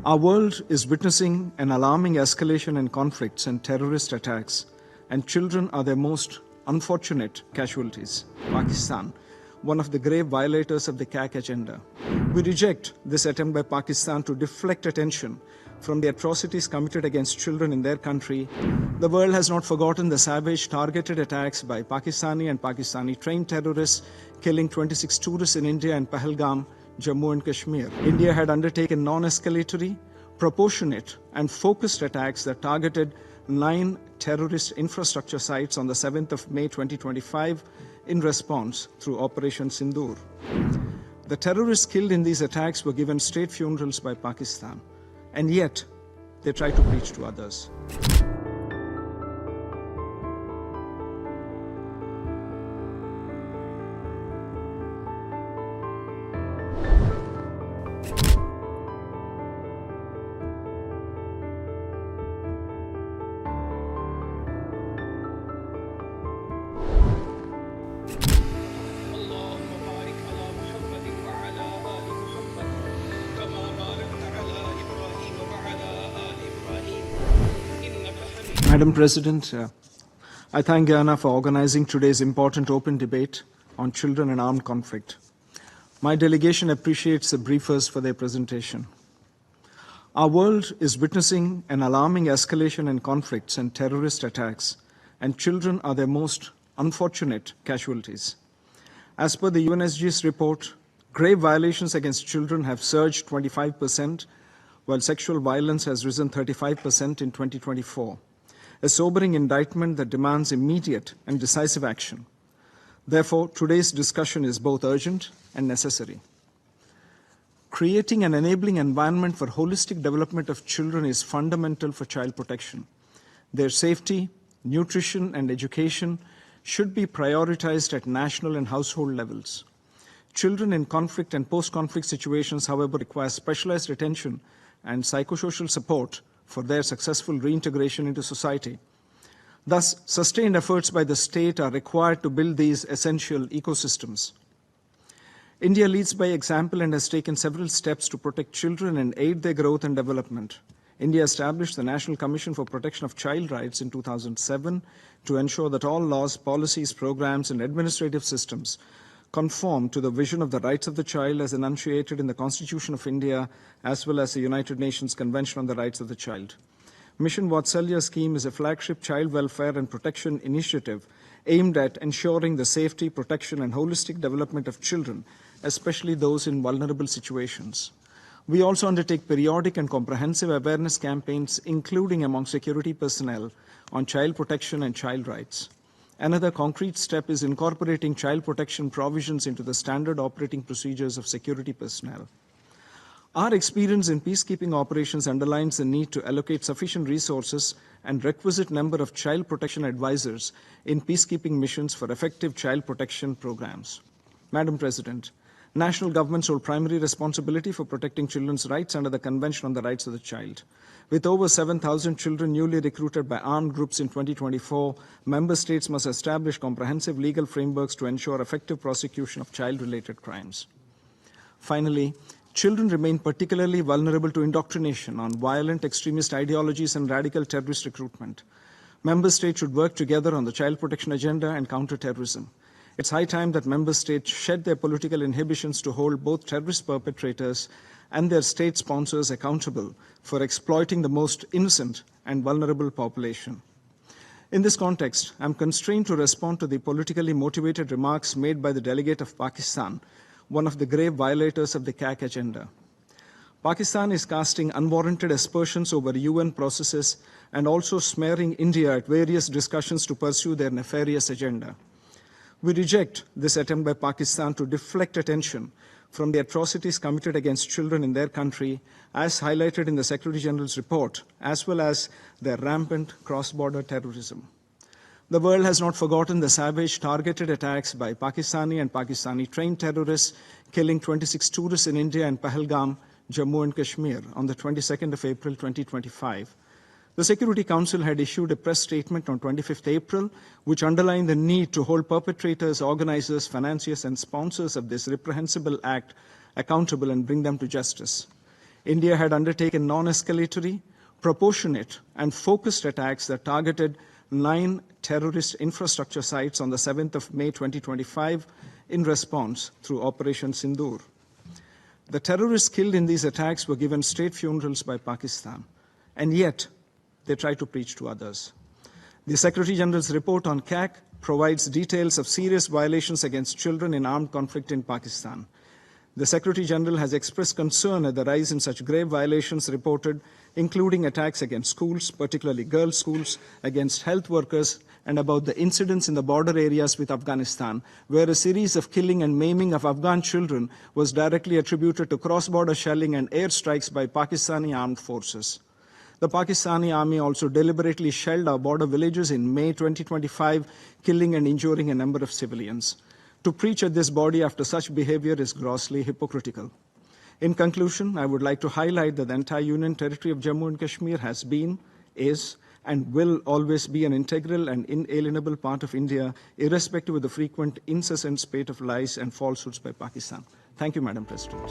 Our world is witnessing an alarming escalation in conflicts and terrorist attacks, and children are their most unfortunate casualties. Pakistan, one of the grave violators of the CAC agenda. We reject this attempt by Pakistan to deflect attention from the atrocities committed against children in their country. The world has not forgotten the savage targeted attacks by Pakistani and Pakistani-trained terrorists, killing 26 tourists in India and Pahalgam, Jammu and Kashmir. India had undertaken non-escalatory, proportionate and focused attacks that targeted 9 terrorist infrastructure sites on the 7th of May 2025 in response through Operation Sindoor. The terrorists killed in these attacks were given state funerals by Pakistan, and yet they try to preach to others. Madam President, I thank Guyana for organizing today's important open debate on children and armed conflict. My delegation appreciates the briefers for their presentation. Our world is witnessing an alarming escalation in conflicts and terrorist attacks, and children are their most unfortunate casualties. As per the UNSC's report, grave violations against children have surged 25%, while sexual violence has risen 35% in 2024. A sobering indictment that demands immediate and decisive action. Therefore, today's discussion is both urgent and necessary. Creating an enabling environment for holistic development of children is fundamental for child protection. Their safety, nutrition, and education should be prioritized at national and household levels. Children in conflict and post-conflict situations, however, require specialized attention and psychosocial support for their successful reintegration into society. Thus, sustained efforts by the state are required to build these essential ecosystems. India leads by example and has taken several steps to protect children and aid their growth and development. India established the National Commission for Protection of Child Rights in 2007 to ensure that all laws, policies, programs, and administrative systems conform to the vision of the rights of the child as enunciated in the Constitution of India as well as the United Nations Convention on the Rights of the Child. Mission Vatsalya scheme is a flagship child welfare and protection initiative aimed at ensuring the safety, protection, and holistic development of children, especially those in vulnerable situations. We also undertake periodic and comprehensive awareness campaigns, including among security personnel, on child protection and child rights. Another concrete step is incorporating child protection provisions into the standard operating procedures of security personnel. Our experience in peacekeeping operations underlines the need to allocate sufficient resources and requisite number of child protection advisors in peacekeeping missions for effective child protection programs. Madam President, national governments hold primary responsibility for protecting children's rights under the Convention on the Rights of the Child. With over 7,000 children newly recruited by armed groups in 2024, member states must establish comprehensive legal frameworks to ensure effective prosecution of child-related crimes. Finally, children remain particularly vulnerable to indoctrination on violent extremist ideologies and radical terrorist recruitment. Member states should work together on the child protection agenda and counter-terrorism. It's high time that member states shed their political inhibitions to hold both terrorist perpetrators and their state sponsors accountable for exploiting the most innocent and vulnerable population. In this context, I'm constrained to respond to the politically motivated remarks made by the delegate of Pakistan, one of the grave violators of the CAC agenda. Pakistan is casting unwarranted aspersions over UN processes and also smearing India at various discussions to pursue their nefarious agenda. We reject this attempt by Pakistan to deflect attention from the atrocities committed against children in their country, as highlighted in the Secretary General's report, as well as their rampant cross-border terrorism. The world has not forgotten the savage targeted attacks by Pakistani and Pakistani-trained terrorists, killing 26 tourists in India and Pahalgam, Jammu and Kashmir on the 22nd of April 2025. The Security Council had issued a press statement on 25th April, which underlined the need to hold perpetrators, organizers, financiers, and sponsors of this reprehensible act accountable and bring them to justice. India had undertaken non-escalatory, proportionate, and focused attacks that targeted 9 terrorist infrastructure sites on the 7th of May 2025 in response through Operation Sindoor. The terrorists killed in these attacks were given state funerals by Pakistan, and yet they try to preach to others. The Secretary General's report on CAC provides details of serious violations against children in armed conflict in Pakistan. The Secretary General has expressed concern at the rise in such grave violations reported, including attacks against schools, particularly girls' schools, against health workers, and about the incidents in the border areas with Afghanistan, where a series of killing and maiming of Afghan children was directly attributed to cross-border shelling and airstrikes by Pakistani armed forces. The Pakistani army also deliberately shelled our border villages in May 2025, killing and injuring a number of civilians. To preach at this body after such behavior is grossly hypocritical. In conclusion, I would like to highlight that the entire Union Territory of Jammu and Kashmir has been, is, and will always be an integral and inalienable part of India, irrespective of the frequent incessant spate of lies and falsehoods by Pakistan. Thank you, Madam President.